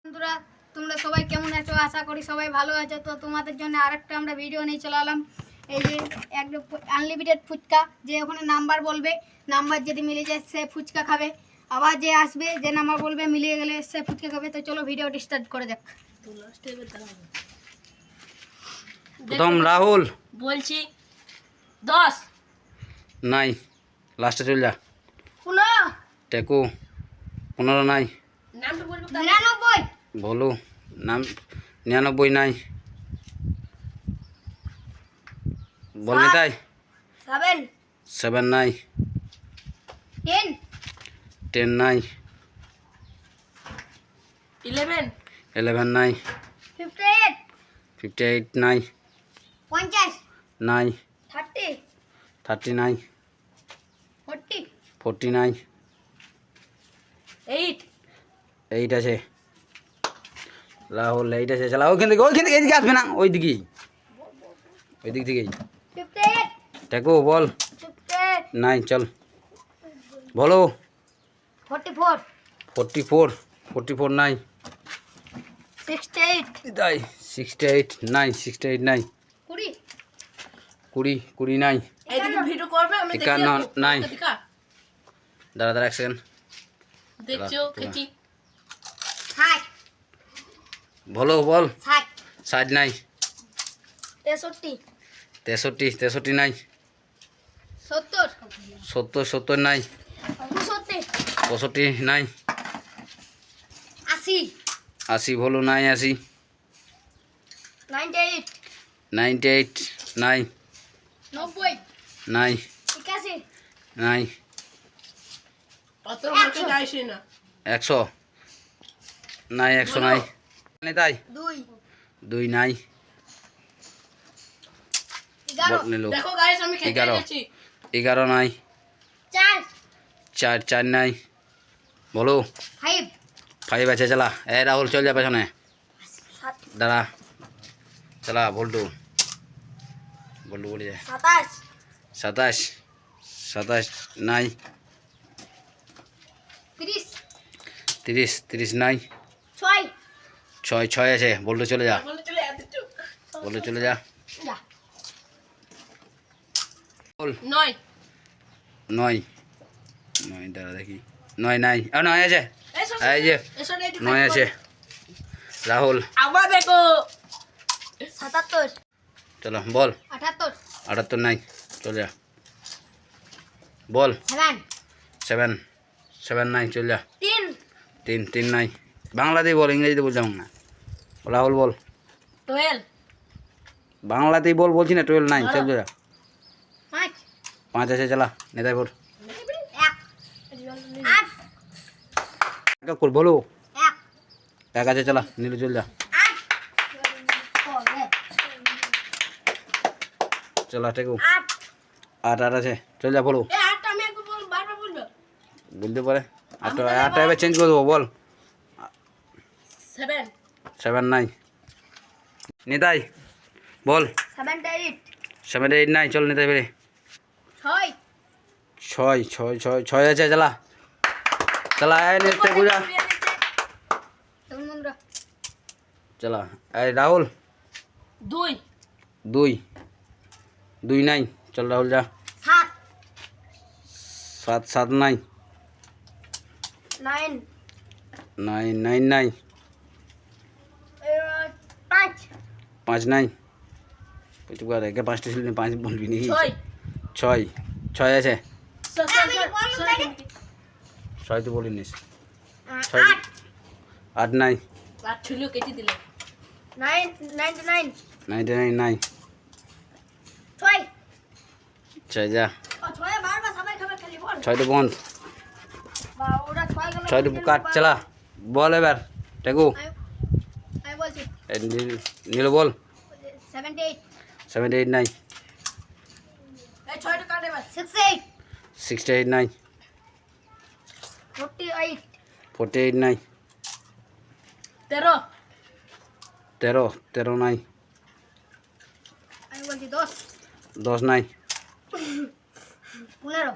বন্ধুরা তোমরা সবাই কেমন আছো? আশা করি সবাই ভালো আছো। তো তোমাদের জন্য আরেকটা আমরা ভিডিও নিয়ে চলে এলাম। এই যে একদম আনলিমিটেড ফুচকা, যে ওখানে নাম্বার বলবে, নাম্বার যদি মিলে যায় সে ফুচকা খাবে, আবার যে আসবে যে নাম্বার বলবে মিলিয়ে গেলে সে ফুচকা খাবে। তো চলো ভিডিওটি স্টার্ট করে দেখ। প্রথম রাহুল বলছি 10 নাই, লাস্টে চল যা। 15, টেকু 15 নাই, নামটা বলবো 99, ভোলু নাম 99 নাই, বলনি তাই 7, 7 নাই, 10, 10 নাই, 11 11 নাই, 58, 58 নাই, 50, নাই, 30, 30 নাই, 40, 40 নাই, 8 8 আছে। রাহুল 8 আছে, চালা ওইখান থেকে এদিকে আসবে না, ওই দিক থেকেই। 58, টেকু বল 58, নাই, চল বলো 44, 44 নাই, 68, তাই 68 নাই, 68 নাই, 20, 20 নাই, এদিকে ভিডিও করবে আমি দেখি 51 নাই। দেখা দাঁড়া এক সেকেন্ড, দেখছো খেছি 60, বলো বল 60, 60 নাই, 63, 63 নাই, 70, 70 নাই, 65, 65 নাই, 80, 80 বলো নাই, 80 98, 98 নাই, 90, নাই, 81, নাই, অত মার্কে যাইছে না 100 নাই, 100 নাই, তাই 2, 2 নাই, 11, নিল দেখো গাইস আমি খেতে 11 গেছি 11 নাই, 4, 4 নাই, বলো 5, 5 আছে, চালা এ রাহুল চল যা পেছনে, 7, দাঁড়া চালা বল্টু বলে যায় 27, 27 নাই, 30, 30 নাই, 6, 6 আছে, বল্টু চলে যা, বলে চলে এত বল্টু চলে যা, যা, বল 9 9 দাঁড়া দেখি 9 নাই, 9 আছে, এই যে 9 আছে, রাহুল আবার দেখো 77, চলো বল 78, 78 নাই, চল যা, বল 7, 7 নাই, চল যা, 3, 3 নাই, বাংলাতেই বল, ইংরেজিতে বলছিলাম না, রাহুল বল 12 বাংলাতেই বল, বলছি না 12 নাই, চল যা, 5, 5 আছে, চালা নেতাই বল 1, 8, বলো 1, 1 আছে, চালা নীলু চল যা, 8, চলা টেকু 8, 8 আছে, চল যা, বলো এই আটটা আমি একটু বল বারবার বলবো বলতে পারে 8টা এবার চেঞ্জ করে দেবো, বল 7 7 নাই, নেতাই বল 78, 78 নাই, চল নেতাই বেরে 6 আছে, চালা চালা টেকু যা, চালা এই রাহুল 2 2 নাই, চল রাহুল যা, 7 নাই, 9, 9 নাই, 5, 5 নাই, কিছু করে একে 5টা ছিল, 5 বলবি নাকি, 6 6 আছে, 6 তো বলিনিস, 8 নাই, 8 ছিল কেটে দিলে 99, 99 নাই, 6, 6 যা, 6 বারবার সবাই খাবে খালি বল 6 তো বন্ধ, বা ওরা 6 গেল 6 তো কাট, চালা বল এবার টেকু আমি বলছি নীলু বল 78, 78 নাই, এই 6টা কাটে বাস 68, 68 নাই, 48, 48 নাই, 13 13 নাই, আমি বলছি 10, 10 নাই, 15,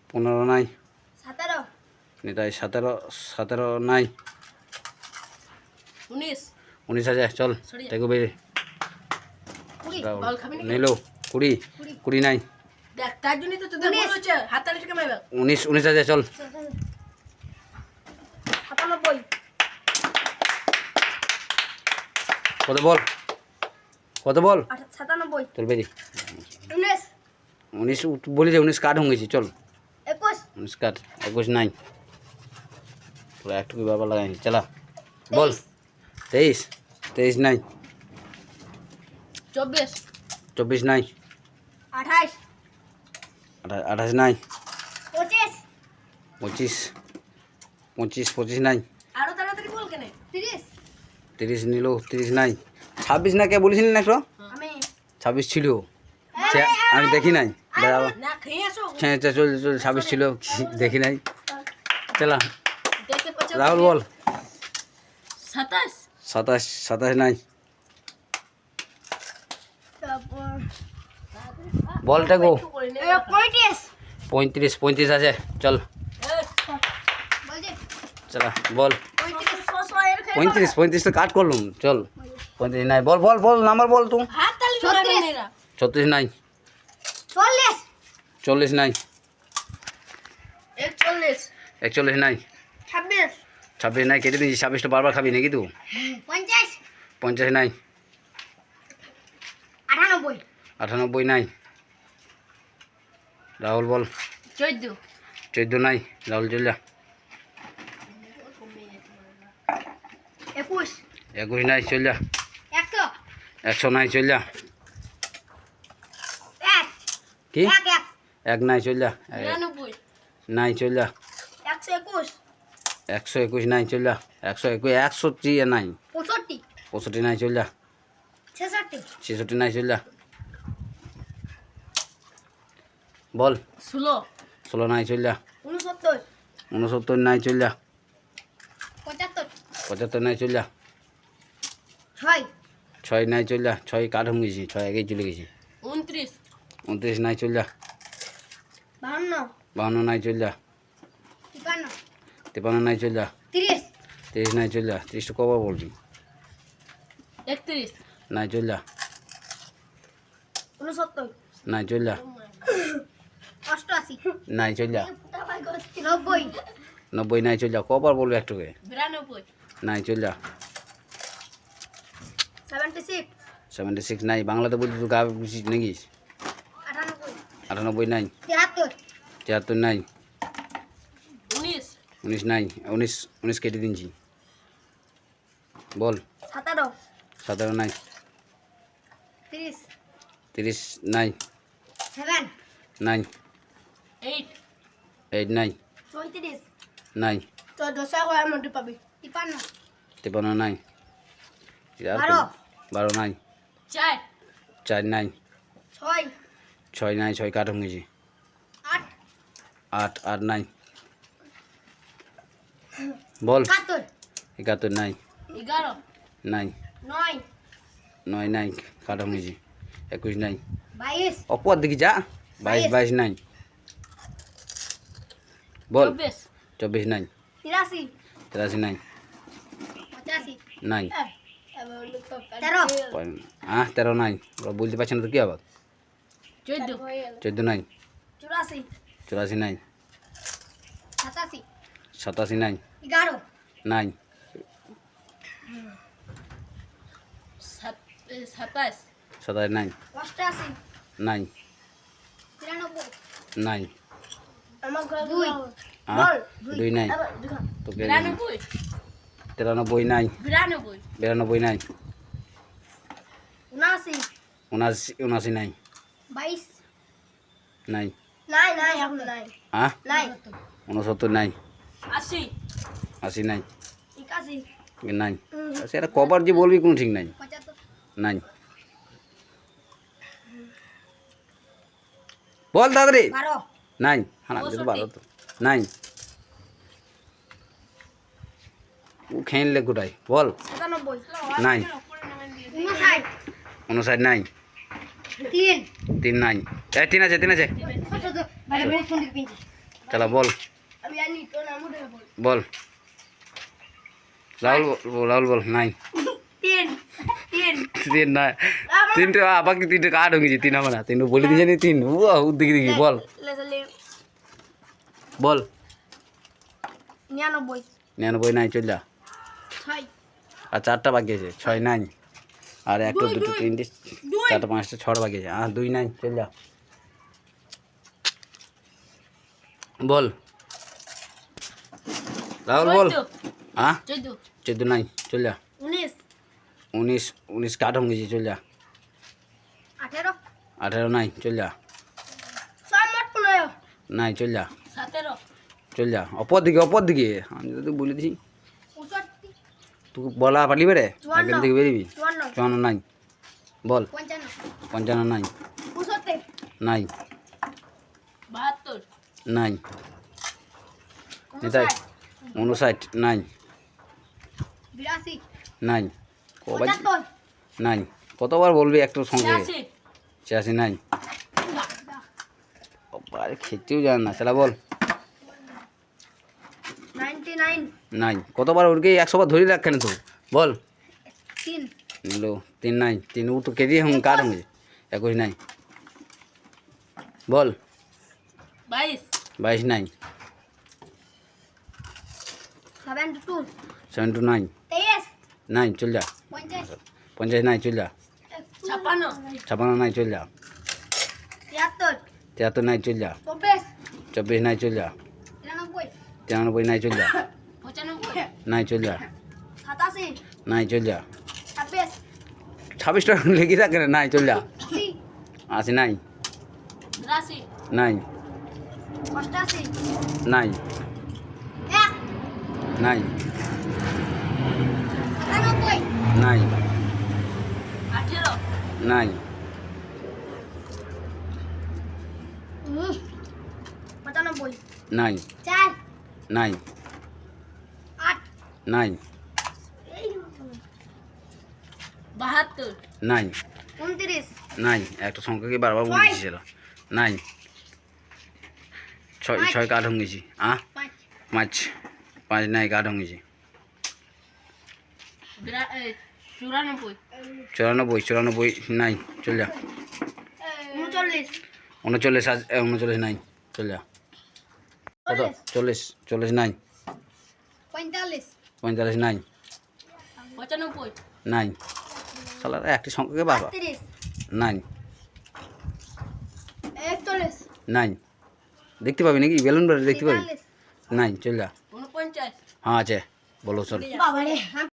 15 নাই, 17, নেতাই 17 নাই, 19 19 আছে চল সরি। দেখো বেরে কুড়ি বল খাবি নাকি? নিলো 20 20 নাই দেখ তার জন্যই তো তোদের 19 ভুল হচ্ছে হাততালি থেকে মারবে 19 আছে চল 97 কত বল কত বল 97 চল বেরি 19 19 বলি যে 19 কাট হয়ে গেছে চল 21 19 কাট 21 নাই তোরা একটু কি বাবা লাগাইছি চলা বল 23 23 নাই 24 24 নাই 28 28 নাই 25 25 25 নাই আরো তাড়াতাড়ি বল কেন 30 30 নিল 30 নাই 26 না কে বলেছিলি না একটু আমি 26 ছিল আমি দেখি নাই দাঁড়াও না খেয়ে আসো হ্যাঁ চল চল 26 ছিল দেখি নাই চলা দেখতে পাচ্ছ রাহুল বল 27 27 নাই তারপর বলটা গো একটু করে নে 35 35 আছে চল বলছে চলা বল 35 35 তো কাট করলুম চল 35 নাই বল বল বল নাম্বার বল তুই হাততালি 36 মারবে মেয়েরা 36 নাই 40 40 নাই 41 41 নাই 26 26 নাই কেটে দিয়েছি 26টা বারবার খাবি নাকি তুই 50 50 নাই 98 98 নাই রাহুল বল 14 14 নাই রাহুল চল যা 21 21 নাই চল যা 100 100 নাই চল যা 1 কি 1 এক নাই চল যা 99 নাই চল যা 121 121 নাই চল যা 121 100 নাই 65 65 নাই চল যা 66 66 নাই চল যা বল 16 16 নাই চল যা 69 69 নাই চল যা 75 75 নাই চল যা 6 6 নাই চল যা 6 কাট হয়ে গেছি 6 আগেই চলে গেছি 29 29 নাই চল যা 52 52 নাই চল যা 53 53 নাই চল যা 30 30 নাই চল যা 30 তো কবার বলবি 31 নাই চল যা 69 নাই চল যা 88 নাই চল যা 90 90 নাই চল যা কবার বলবি একটুকে 92 নাই চল যা 76 76 নাই বাংলাতে বলছি তুই গা বুঝিস নাকি 98 98 নাই 73 73 নাই 19 19 নাই 19 কেটে দিনছি বল 17 17 নাই 30 30 নাই 7 নাই 8 8 নাই 34 নাই তো 10 করে মধ্যে পাবি 53 53 নাই 12 12 নাই 4 4 নাই 6 6 নাই 6 কাট হয়ে গেছি 8 8 নাই বল 71 71 নাই 11 নাই 9 9 নাই কাট হয়ে গেছি 21 নাই 22 অপর দিকে যা 22 নাই বল 24 24 নাই 83 83 নাই 85 নাই 13 হ্যাঁ 13 নাই ওরা বলতে পারছে না তো কি আবার 14 14 নাই 84 84 নাই 87 87 নাই 11 নাই 27 27 নাই 88 নাই 93 নাই আমার ঘর 2 হ্যাঁ 2 নাই তোকে 92 93 নাই 92 92 নাই 79 79 নাই 22 নাই নাই নাই এখন নাই হ্যাঁ নাই 69 নাই 80 80 নাই 81 নাই সেটা কবার যে বলবি কোনো ঠিক নাই 75 নাই বল তাড়াতাড়ি 12 নাই হ্যাঁ তো 12 তো নাই ও খেললে কোটাই বল 97 নাই 59 59 নাই 3 3 নাই 3 আছে 3 আছে বাইরে বেরিয়ে ফোন দিকে চলো বল আমি জানি তো নাম উঠে বল বল রাহুল বল নাই তিন তিন তিন না তিনটে বাকি তিনটে কার্ড হয়ে গেছে তিন হবে না তিনটে বলে দিয়েছে নি তিন দেখি দেখি বল বল 99 99 নাই চল যা 6 আর 4টা বাকি আছে 6 নাই আর 1 2 3 4 5 6 বাকি আছে আর 2 নাই চল যা বল রাহুল বল হ্যাঁ 14 নাই চল যা 19 19 কার্ড হয়ে গেছে চল যা 18 18 নাই চল যা 15 নাই চল যা 17 চল যা অপর দিকে আমি তো তোকে বলে দিছি 65 তুই বলা পারলি রে চুয়ান্ন। এখান থেকে বেরিবি 54 54 নাই বল 55 55 নাই 65 নাই 72 নাই নেতাই 59 নাই 82 নাই কবার 75 নাই কতবার বলবি একটু সঙ্গে 86 86 নাই আরে খেতেও জান না সেটা বল 99 নাই কতবার ওরকে 100 বার ধরে রাখ কেন তো বল 3 নিলো 3 নাই 3 ও তো কেজি হুম কার হুম 21 নাই বল 22 22 নাই 72 72 নাই 23 নাই চল যা 50 50 নাই চল যা 56 56 নাই চল যা 73 73 নাই চল যা 24 24 নাই চল যা 93 93 নাই চল যা 95 নাই চল যা 87 নাই চল যা 26 26টা লেগে থাকে না নাই চল যা 80 80 নাই 83 নাই 88 নাই 1 নাই 97 নাই 18 নাই 95 নাই 4 নাই 8 নাই 72 নাই 29 নাই একটা সংখ্যাকে বারবার বলছিস নাই 6 কার্ড হয়ে গেছি 5 5 নাই কার্ড হয়ে গেছি 94 94 নাই চল যা 39 39 নাই চল যা কত 40 নাই 45 45 নাই 95 নাই শালা একটি সংখ্যাকে বারবার 38 নাই 41 নাই দেখতে পাবি নাকি বেলুন দেখতে পাবি 43 নাই চল যা 49 হ্যাঁ আছে বলো চল বাবা রে